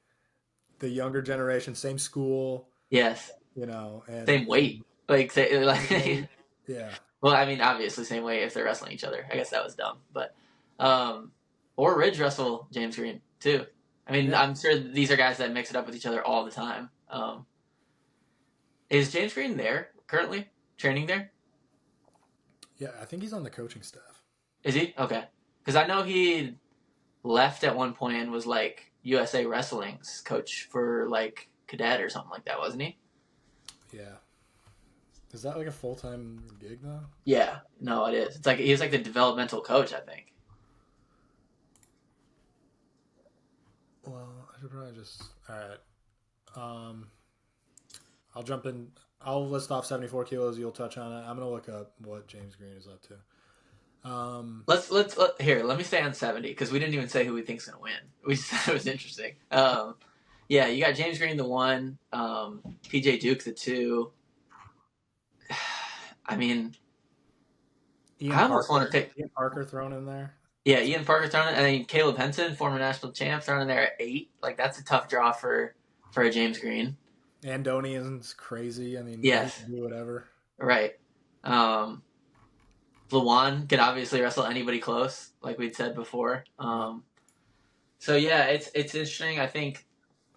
S1: the younger generation, same school.
S2: Yes.
S1: And
S2: same weight.
S1: yeah.
S2: Well, I mean, obviously same weight if they're wrestling each other. I guess that was dumb, but or Ridge wrestle James Green too. I mean, yeah. I'm sure these are guys that mix it up with each other all the time. Is James Green there currently training there?
S1: Yeah, I think he's on the coaching staff.
S2: Is he? Okay. Because I know he left at one point and was like USA Wrestling's coach for like cadet or something like that, wasn't he?
S1: Yeah. Is that like a full-time gig though?
S2: Yeah. No, it is. It's like he's like the developmental coach, I think.
S1: Well, I should probably just... All right. I'll jump in. I'll list off 74 kilos. You'll touch on it. I'm going to look up what James Green is up to.
S2: Let me stay on 70 because we didn't even say who we think's going to win. We just thought it was interesting. Yeah, you got James Green the 1, PJ Duke the 2. I mean, I almost want to pick
S1: Ian Parker thrown in there.
S2: Yeah, Ian Parker thrown in, and then Caleb Henson, former national champ, thrown in there at 8. Like that's a tough draw for a James Green.
S1: Andonian's crazy. I mean,
S2: yes,
S1: he can do whatever.
S2: Right. Lawan could obviously wrestle anybody close, like we'd said before. So yeah, it's interesting. I think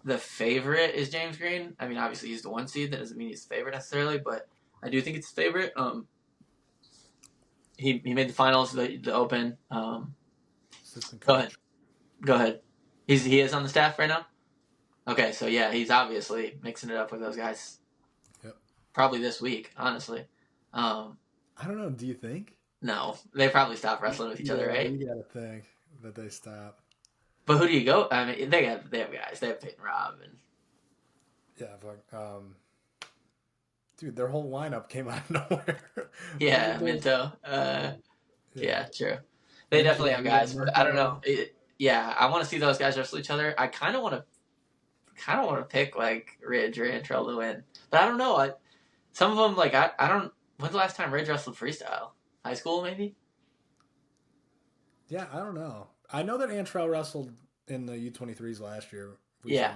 S2: the favorite is James Green. I mean, obviously he's the 1 seed. That doesn't mean he's the favorite necessarily, but I do think it's the favorite. He made the finals, the Open. Go ahead. He is on the staff right now? Okay, so yeah, he's obviously mixing it up with those guys.
S1: Yep.
S2: Probably this week, honestly.
S1: I don't know. Do you think?
S2: No, they probably stopped wrestling with each other, right?
S1: You gotta think that they stop.
S2: But who do you go? I mean, they have guys. They have Peyton Robb and.
S1: Yeah, dude, their whole lineup came out of nowhere.
S2: Yeah, Minto. Yeah, true. They definitely have guys, but I don't know. I want to see those guys wrestle each other. I kind of want to pick like Ridge or Antrell to win, but I don't know. Some of them like I don't. When's the last time Ridge wrestled freestyle? High school, maybe.
S1: Yeah, I don't know. I know that Antrell wrestled in the U23s last year.
S2: Yeah.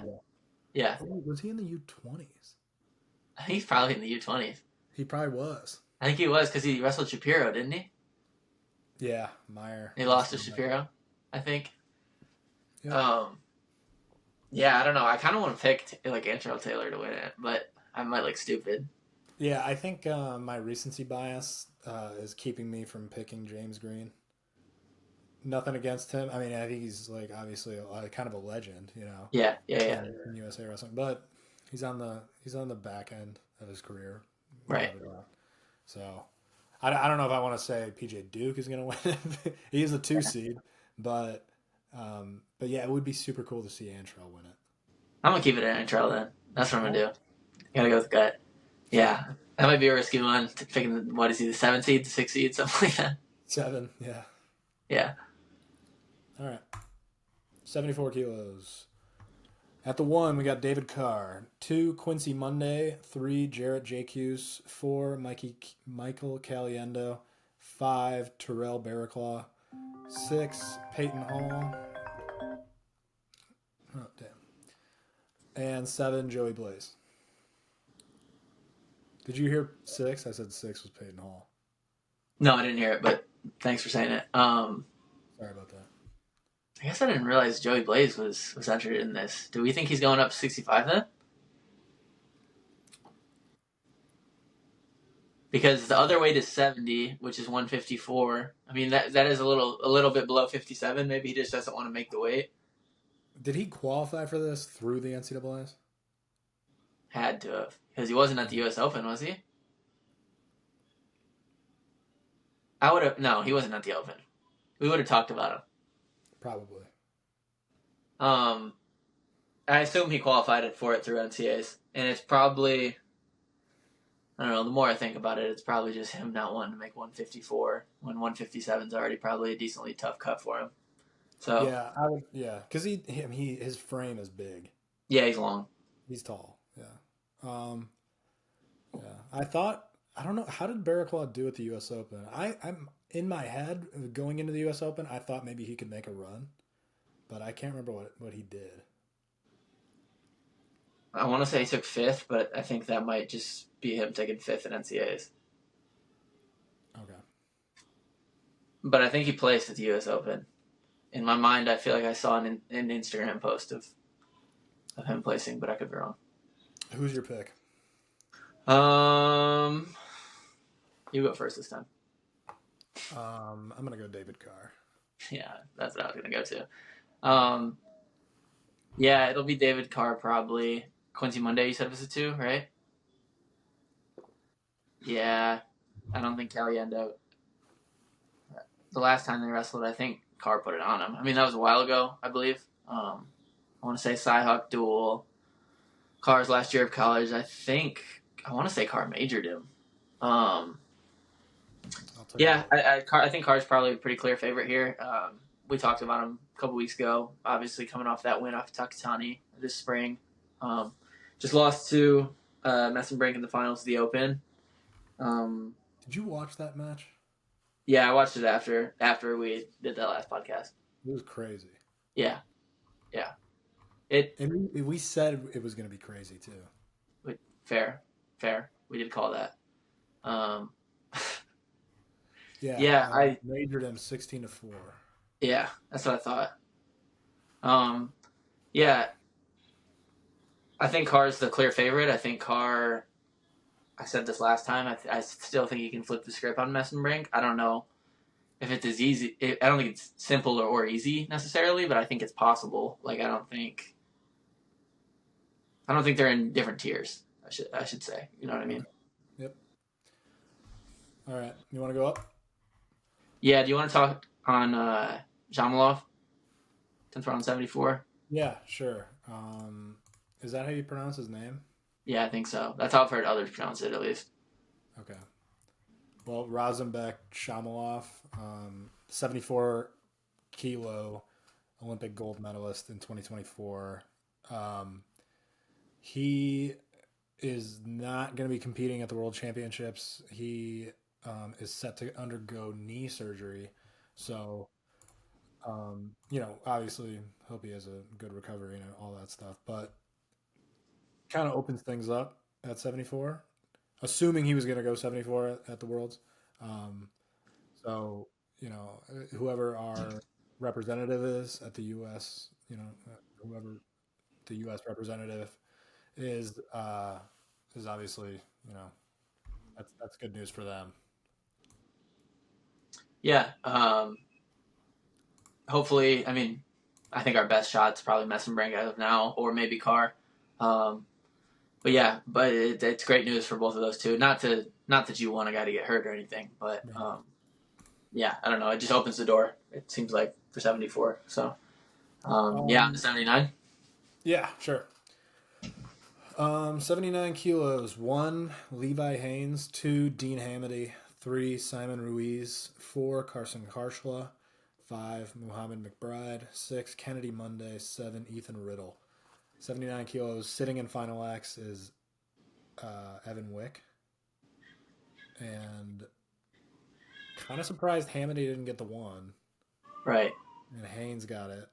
S1: Was he in the U20s?
S2: I think he's probably in the U20s.
S1: He probably was.
S2: I think he was because he wrestled Shapiro, didn't he?
S1: Yeah, Meyer.
S2: He lost to Shapiro, I think.
S1: Yeah.
S2: Yeah, I don't know. I kind of want to pick like Antrell Taylor to win it, but I might look stupid.
S1: Yeah, I think my recency bias is keeping me from picking James Green. Nothing against him. I mean, I think he's like obviously kind of a legend,
S2: Yeah.
S1: In USA wrestling, but he's on the back end of his career,
S2: right?
S1: So, I don't know if I want to say PJ Duke is going to win. He is a 2 seed, but yeah, it would be super cool to see Antrell win it.
S2: I'm gonna keep it at Antrell then. That's what I'm gonna do. Gotta go with gut. Yeah, that might be a risky one. Picking what is he, the 7 seed, the 6 seed, something like that.
S1: 7, yeah.
S2: Yeah.
S1: All right. 74 kilos. At the 1, we got David Carr. 2, Quincy Monday. 3, Jarrett Jacuse. 4, Michael Caliendo. 5, Terrell Barraclaw. 6, Peyton Hall. Oh, damn. And 7, Joey Blaze. Did you hear 6? I said 6 was Peyton Hall.
S2: No, I didn't hear it, but thanks for saying it.
S1: Sorry about that.
S2: I guess I didn't realize Joey Blaze was entered in this. Do we think he's going up 65 then? Because the other weight is 70, which is 154. I mean, that is a little bit below 57. Maybe he just doesn't want to make the weight.
S1: Did he qualify for this through the NCAA's?
S2: Had to have. Because he wasn't at the U.S. Open, was he? I would have. No, he wasn't at the Open. We would have talked about him.
S1: Probably.
S2: I assume he qualified for it through NCAAs. And it's probably, I don't know, the more I think about it, it's probably just him not wanting to make 154 when 157 is already probably a decently tough cut for him. So
S1: yeah, I would. Yeah, because his frame is big.
S2: Yeah, he's long.
S1: He's tall. Yeah. Yeah. I don't know, how did Barraclaw do at the U.S. Open? I'm in my head going into the U.S. Open. I thought maybe he could make a run, but I can't remember what he did.
S2: I want to say he took 5th, but I think that might just be him taking 5th in NCAAs.
S1: Okay.
S2: But I think he placed at the U.S. Open. In my mind, I feel like I saw an Instagram post of him placing, but I could be wrong.
S1: Who's your pick?
S2: You go first this time.
S1: I'm gonna go David Carr.
S2: Yeah, that's what I was gonna go to. Yeah, it'll be David Carr probably. Quincy Monday, you said was a 2, right? Yeah, I don't think Caliendo. The last time they wrestled, I think Carr put it on him. I mean, that was a while ago, I believe. I want to say Cy-Hawk duel. Carr's last year of college, I want to say Carr majored him. Yeah, I think Carr's probably a pretty clear favorite here. We talked about him a couple weeks ago. Obviously, coming off that win off Takatani this spring. Just lost to Messenbrink in the finals of the Open.
S1: Did you watch that match?
S2: Yeah, I watched it after we did that last podcast.
S1: It was crazy.
S2: Yeah.
S1: And we said it was going to be crazy too.
S2: Fair. We did call that.
S1: Yeah. I majored him 16-4.
S2: Yeah, that's what I thought. Yeah. I think Carr's the clear favorite. I think Carr, I said this last time, I still think he can flip the script on Messenbrink. I don't know if it's as easy. I don't think it's simple or easy necessarily, but I think it's possible. Like, I don't think they're in different tiers, I should say. You know what I mean?
S1: Yep. All right. You want to go up?
S2: Yeah, do you want to talk on Zhamalov, since we're on 74?
S1: Yeah, sure. Is that how you pronounce his name?
S2: Yeah, I think so. That's how I've heard others pronounce it, at least.
S1: Okay. Well, Rosenbeck Shamalov, 74 kilo Olympic gold medalist in 2024. He is not going to be competing at the World Championships. He is set to undergo knee surgery. So, obviously, hope he has a good recovery and all that stuff. But kind of opens things up at 74, assuming he was going to go 74 at the Worlds. So, whoever our representative is at the U.S., whoever the U.S. representative is obviously, that's good news for them.
S2: Yeah. Hopefully, I think our best shot's probably Messenbrink as of now, or maybe Carr. But yeah, it's great news for both of those two. Not that you want a guy to get hurt or anything, but yeah, I don't know. It just opens the door. It seems like for 74. So yeah, on to 79.
S1: Yeah, sure. 79 kilos. 1, Levi Haynes. 2, Dean Hamady. 3, Simon Ruiz. 4, Carson Karshla. 5, Muhammad McBride. 6, Kennedy Monday. 7, Ethan Riddle. 79 kilos, sitting in Final X is Evan Wick. And kind of surprised Hamady didn't get the one.
S2: Right.
S1: And Haynes got it.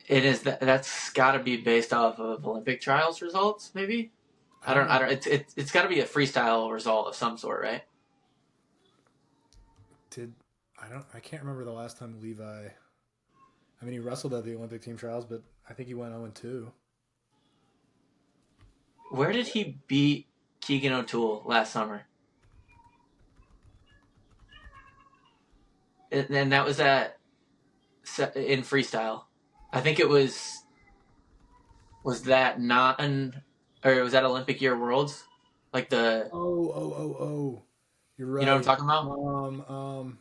S2: It is that's got to be based off of Olympic trials results, maybe. I don't. It's got to be a freestyle result of some sort, right?
S1: I can't remember the last time Levi. I mean, he wrestled at the Olympic team trials, but I think he went 0-2.
S2: Where did he beat Keegan O'Toole last summer? And that was in freestyle. I think it was. Was that not or was that Olympic Year Worlds? Like the.
S1: Oh. You're right.
S2: You know what I'm talking about?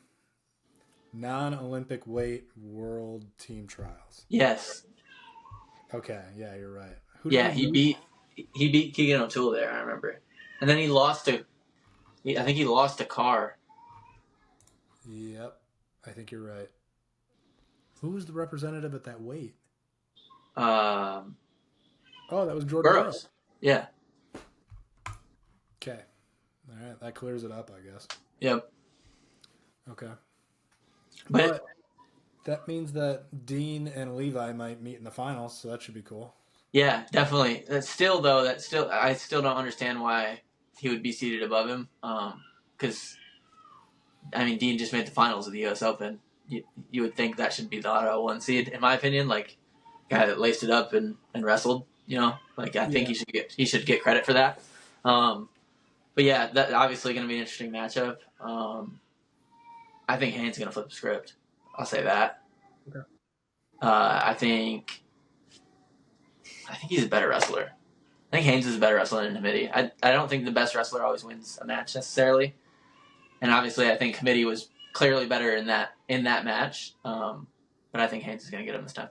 S1: Non-Olympic weight world team trials.
S2: Yes.
S1: Okay, yeah, you're right.
S2: He beat Keegan O'Toole there. I remember, and then he lost to. I think he lost to Carr.
S1: Yep, I think you're right. Who was the representative at that weight?
S2: That
S1: was Jordan
S2: Burroughs. Yeah.
S1: Okay. All right, that clears it up, I guess.
S2: Yep.
S1: Okay. But that means that Dean and Levi might meet in the finals, so that should be cool.
S2: Yeah, definitely. I still don't understand why he would be seated above him. Because, I mean, Dean just made the finals of the U.S. Open. You would think that should be the auto 1 seed, in my opinion. Like, guy that laced it up and wrestled. I think he should get credit for that. But yeah, that obviously going to be an interesting matchup. I think Haynes is going to flip the script. I'll say that.
S1: Okay.
S2: I think he's a better wrestler. I think Haynes is a better wrestler than Hamidi. I don't think the best wrestler always wins a match necessarily. And obviously, I think Hamidi was clearly better in that match. But I think Haynes is going to get him this time.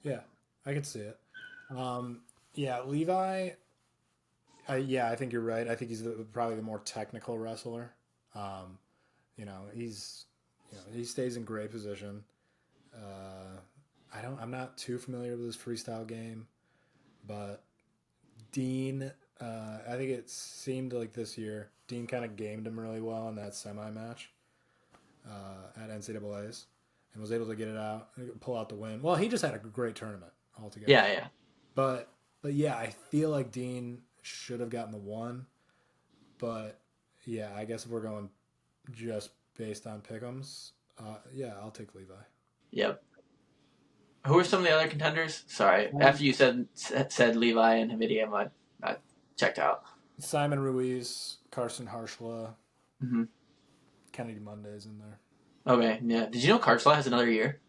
S1: Yeah, I could see it. Levi. I think you're right. I think he's probably the more technical wrestler. He stays in great position. I'm not too familiar with his freestyle game, but Dean, I think it seemed like this year, Dean kind of gamed him really well in that semi match at NCAA's and was able to get it out, pull out the win. Well, he just had a great tournament altogether.
S2: Yeah.
S1: But yeah, I feel like Dean should have gotten the one. But yeah, I guess if we're going just based on pick'ems, I'll take Levi.
S2: Yep. Who are some of the other contenders? Sorry, after you said Levi and Hamidi, I checked out.
S1: Simon Ruiz, Carson Harshla,
S2: mm-hmm.
S1: Kennedy Monday's in there.
S2: Okay, yeah. Did you know Harshla has another year?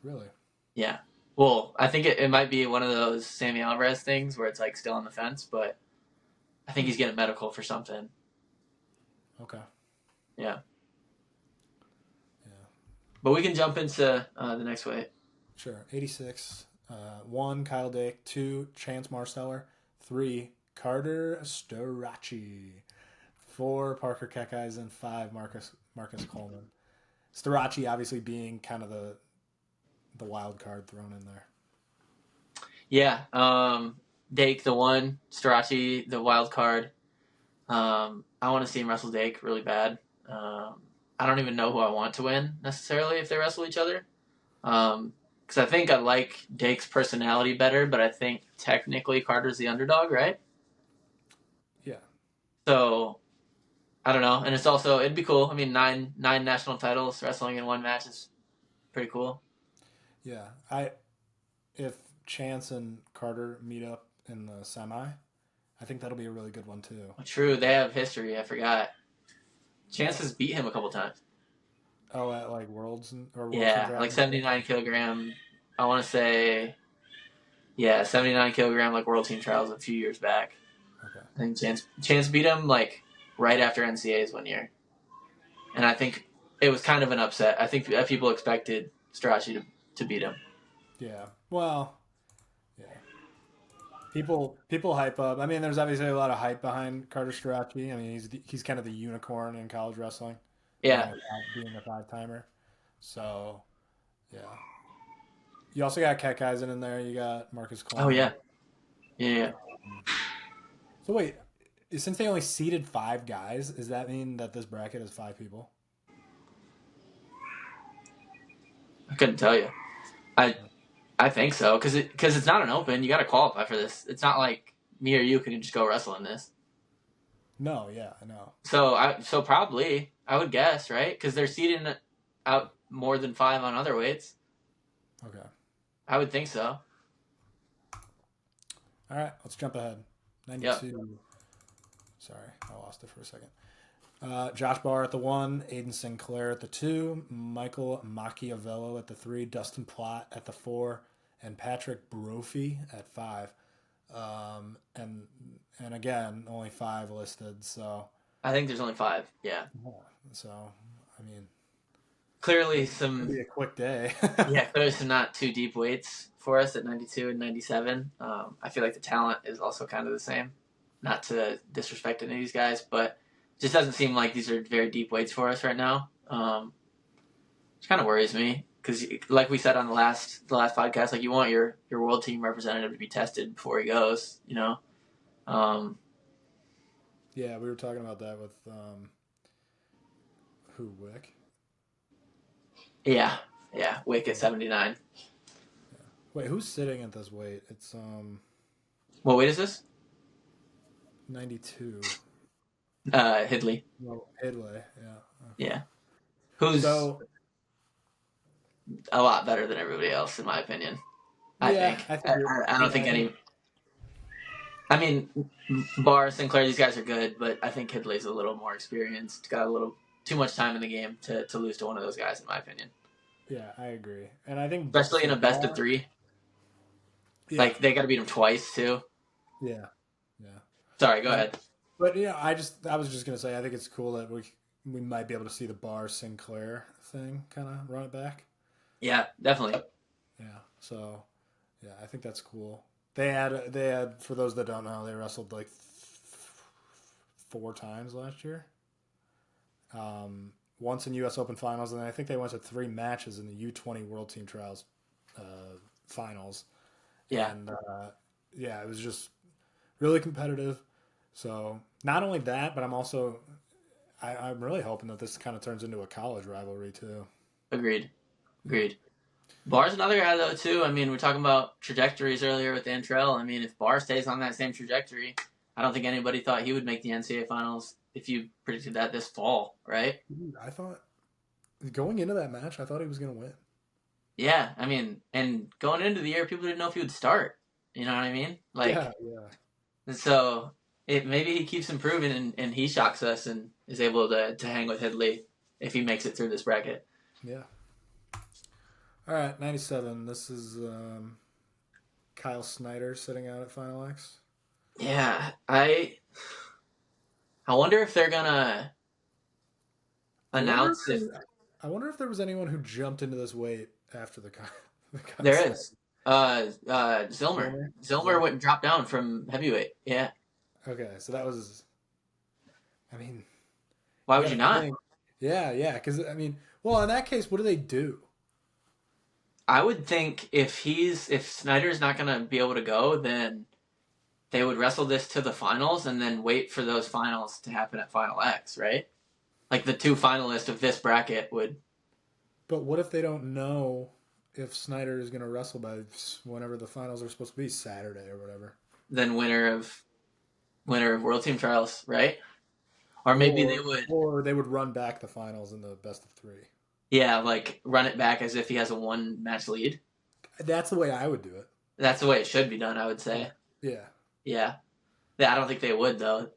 S1: Really?
S2: Yeah. Well, I think it might be one of those Sammy Alvarez things where it's like still on the fence, but I think he's getting medical for something.
S1: Okay.
S2: Yeah. But we can jump into the next weight.
S1: Sure. 86. 1, Kyle Dake. 2, Chance Marsteller. 3, Carter Storaci. 4, Parker Keckeisen. 5, Marcus Coleman. Storaci obviously being kind of the wild card thrown in there.
S2: Yeah. Dake, the 1. Storaci, the wild card. I want to see him wrestle Dake really bad. I don't even know who I want to win necessarily if they wrestle each other. Because I think I like Dake's personality better, but I think technically Carter's the underdog, right?
S1: Yeah.
S2: So, I don't know. And it'd be cool. I mean, nine national titles wrestling in one match is pretty cool.
S1: Yeah. If Chance and Carter meet up in the semi, I think that'll be a really good one too.
S2: True. They have history. I forgot. Chance has beat him a couple times.
S1: Oh, at like Worlds or
S2: like 79 kilogram. I want to say, 79 kilogram like World Team Trials a few years back.
S1: Okay.
S2: I think Chance beat him like right after NCAAs one year, and I think it was kind of an upset. I think people expected Storaci to beat him.
S1: Yeah. Well. Yeah. People hype up. I mean, there's obviously a lot of hype behind Carter Storaci. I mean, he's kind of the unicorn in college wrestling.
S2: Yeah.
S1: Being a 5-timer. So, yeah. You also got Cat Kaizen in there. You got Marcus
S2: Oh
S1: Coleman.
S2: yeah, yeah.
S1: So wait, since they only seeded 5 guys, does that mean that this bracket is 5 people?
S2: I couldn't tell you. I think so because it's not an open. You got to qualify for this. It's not like me or you can just go wrestle in this.
S1: No, yeah, I know.
S2: So probably I would guess, right? Because they're seeding out more than 5 on other weights.
S1: Okay.
S2: I would think so.
S1: All right, let's jump ahead. 92. Yep. Sorry, I lost it for a second. Josh Barr at the 1, Aiden Sinclair at the 2, Michael Machiavello at the 3, Dustin Plott at the 4, and Patrick Brophy at 5. And again, only 5 listed. So
S2: I think there's only 5. Yeah.
S1: So I mean,
S2: clearly some
S1: be a quick day.
S2: Yeah, clearly some not too deep weights for us at 92 and 97. I feel like the talent is also kind of the same. Not to disrespect any of these guys, but it just doesn't seem like these are very deep weights for us right now. Which kind of worries me because, like we said on the last podcast, like you want your world team representative to be tested before he goes. You know.
S1: Yeah, we were talking about that with who, Wick?
S2: Yeah, Wick at 79.
S1: Yeah. Wait, who's sitting at this weight? It's
S2: What weight is this?
S1: 92.
S2: Hidley.
S1: Well, Hidley, yeah. Okay.
S2: Yeah. Who's a lot better than everybody else, in my opinion. I think I don't think any. I mean, Barr, Sinclair, these guys are good, but I think Hidley's a little more experienced. Got a little too much time in the game to lose to one of those guys, in my opinion.
S1: Yeah, I agree, and I think
S2: especially in a best of 3, like they got to beat him twice too.
S1: Yeah.
S2: Sorry, go ahead.
S1: But yeah, I was just gonna say I think it's cool that we might be able to see the Barr Sinclair thing kind of run it back.
S2: Yeah, definitely.
S1: Yeah. So, yeah, I think that's cool. They had for those that don't know, they wrestled like 4 times last year. Once in U.S. Open finals, and I think they went to 3 matches in the U20 World Team Trials finals.
S2: Yeah.
S1: And it was just really competitive. So not only that, but I'm really hoping that this kind of turns into a college rivalry too.
S2: Agreed. Barr's another guy though too. I mean, we're talking about trajectories earlier with Antrell. I mean, if Barr stays on that same trajectory, I don't think anybody thought he would make the NCAA finals if you predicted that this fall, right?
S1: I thought going into that match, I thought he was going to win.
S2: Yeah, I mean, and going into the year, people didn't know if he would start. You know what I mean? Like,
S1: yeah.
S2: And so maybe he keeps improving and he shocks us and is able to hang with Hidley if he makes it through this bracket.
S1: Yeah. All right, 97. This is Kyle Snyder sitting out at Final X.
S2: Yeah, I wonder if they're gonna announce if.
S1: I wonder if there was anyone who jumped into this weight after the
S2: There is. Zilmer. Zilmer went and dropped down from heavyweight. Yeah.
S1: Okay, so that was. I mean,
S2: why would you not?
S1: Yeah, because I mean, well, in that case, what do they do?
S2: I would think if Snyder's not going to be able to go, then they would wrestle this to the finals and then wait for those finals to happen at Final X, right? Like the 2 finalists of this bracket would.
S1: But what if they don't know if Snyder is going to wrestle by whenever the finals are supposed to be, Saturday or whatever?
S2: Then winner of World Team Trials, right? Or maybe they would.
S1: Or they would run back the finals in the best of 3.
S2: Yeah, like run it back as if he has a 1-match lead.
S1: That's the way I would do it.
S2: That's the way it should be done, I would say.
S1: Yeah.
S2: Yeah. I don't think they would though.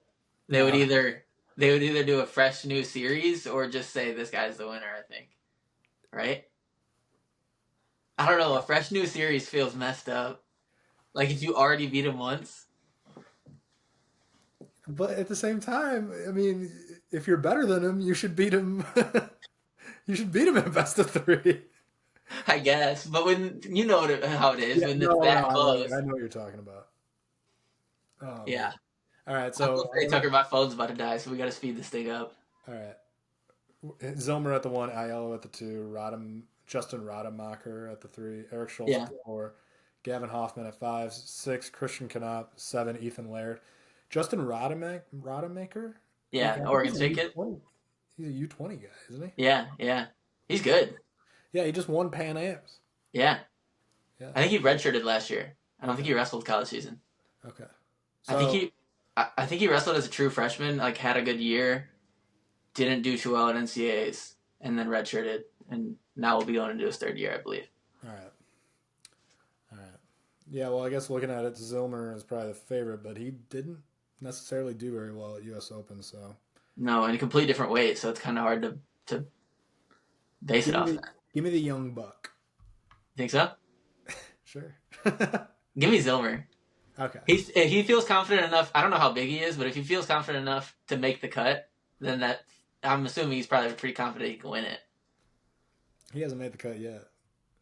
S2: They would either do a fresh new series or just say this guy's the winner, I think. Right? I don't know, a fresh new series feels messed up. Like if you already beat him once.
S1: But at the same time, I mean, if you're better than him, you should beat him. You should beat him in best of 3.
S2: I guess, but when you know how it is when it's that close.
S1: I know what you're talking about.
S2: Yeah.
S1: All right, so
S2: hey Tucker, my phone's about to die, so we got to speed this thing up.
S1: All right. Zilmer at the 1, Aiello at the 2, Rodham Justin Rademacher at the 3, Eric Schultz at the 4, Gavin Hoffman at 5, 6, Christian Canup, 7, Ethan Laird. Justin Rademacher?
S2: Yeah, Oregon State kid.
S1: He's a U20 guy, isn't he?
S2: Yeah. He's good.
S1: Yeah, he just won Pan Ams.
S2: Yeah. I think he redshirted last year. I don't think he wrestled college season.
S1: Okay. So,
S2: I think he wrestled as a true freshman, like had a good year, didn't do too well at NCAAs, and then redshirted, and now will be going into his 3rd year, I believe.
S1: All right. Yeah, well, I guess looking at it, Zillmer is probably the favorite, but he didn't necessarily do very well at U.S. Open, so.
S2: No, in a complete different weight, so it's kind of hard to base it off that.
S1: Give me the young buck.
S2: Think so?
S1: Sure.
S2: Give me Zillmer.
S1: Okay.
S2: He feels confident enough. I don't know how big he is, but if he feels confident enough to make the cut, then I'm assuming he's probably pretty confident he can win it.
S1: He hasn't made the cut yet.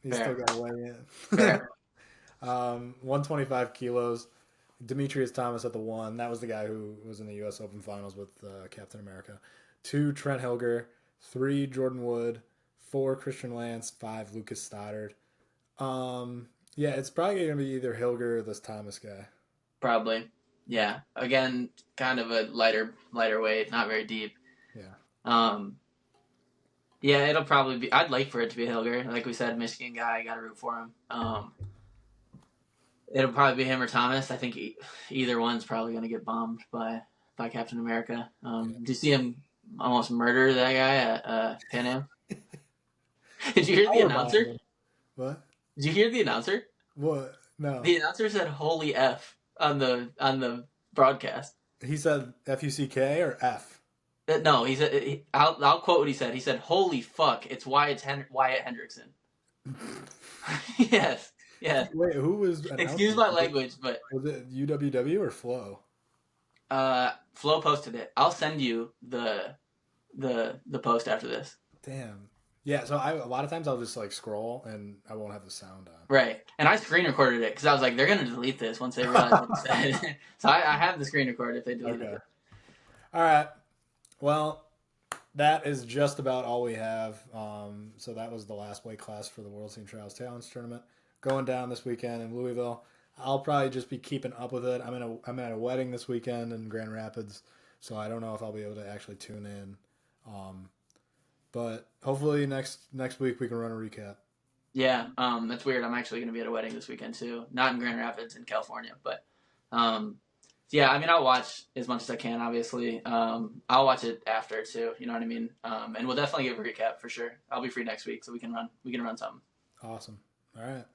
S1: He's still got to weigh in.
S2: Fair.
S1: 125 kilos. Demetrius Thomas at the 1. That was the guy who was in the U.S. Open Finals with Captain America. 2, Trent Hilger. 3, Jordan Wood. 4, Christian Lance. 5, Lucas Stoddard. Yeah, it's probably going to be either Hilger or this Thomas guy.
S2: Probably. Yeah. Again, kind of a lighter weight, not very deep.
S1: Yeah.
S2: Yeah, it'll probably be. I'd like for it to be Hilger. Like we said, Michigan guy, got to root for him. It'll probably be him or Thomas. I think either one's probably going to get bombed by Captain America. Did you see him almost murder that guy at Pan Am? Did you hear the announcer?
S1: What?
S2: Did you hear the announcer?
S1: What? No.
S2: The announcer said "Holy F" on the broadcast.
S1: He said F-U-C-K or F?
S2: No, he said. I'll quote what he said. He said, "Holy fuck! It's Wyatt Hendrickson." Yes.
S1: Wait, who was?
S2: Excuse my language, but
S1: was it UWW or Flo?
S2: Flo posted it. I'll send you the post after this.
S1: Damn. Yeah, so a lot of times I'll just like scroll and I won't have the sound on.
S2: Right, and I screen recorded it because I was like, they're gonna delete this once they realize what he said. So I have the screen record if they delete it.
S1: All right. Well, that is just about all we have. So that was the last weight class for the World Team Trials Challenge Tournament going down this weekend in Louisville. I'll probably just be keeping up with it. I'm at a wedding this weekend in Grand Rapids, so I don't know if I'll be able to actually tune in. But hopefully next week we can run a recap.
S2: Yeah, that's weird. I'm actually going to be at a wedding this weekend too. Not in Grand Rapids, in California, but yeah. I mean, I'll watch as much as I can. Obviously, I'll watch it after too. You know what I mean? And we'll definitely give a recap for sure. I'll be free next week, so we can run something.
S1: Awesome. All right.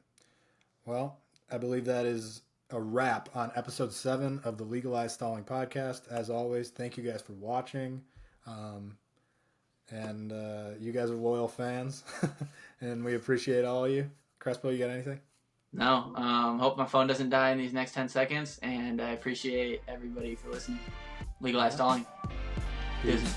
S1: Well, I believe that is a wrap on episode 7 of the Legalize Stalling podcast. As always, thank you guys for watching. And you guys are loyal fans, and we appreciate all of you. Crespo, you got anything?
S2: No. Hope my phone doesn't die in these next 10 seconds, and I appreciate everybody for listening. Legalize Stalling.
S1: Peace.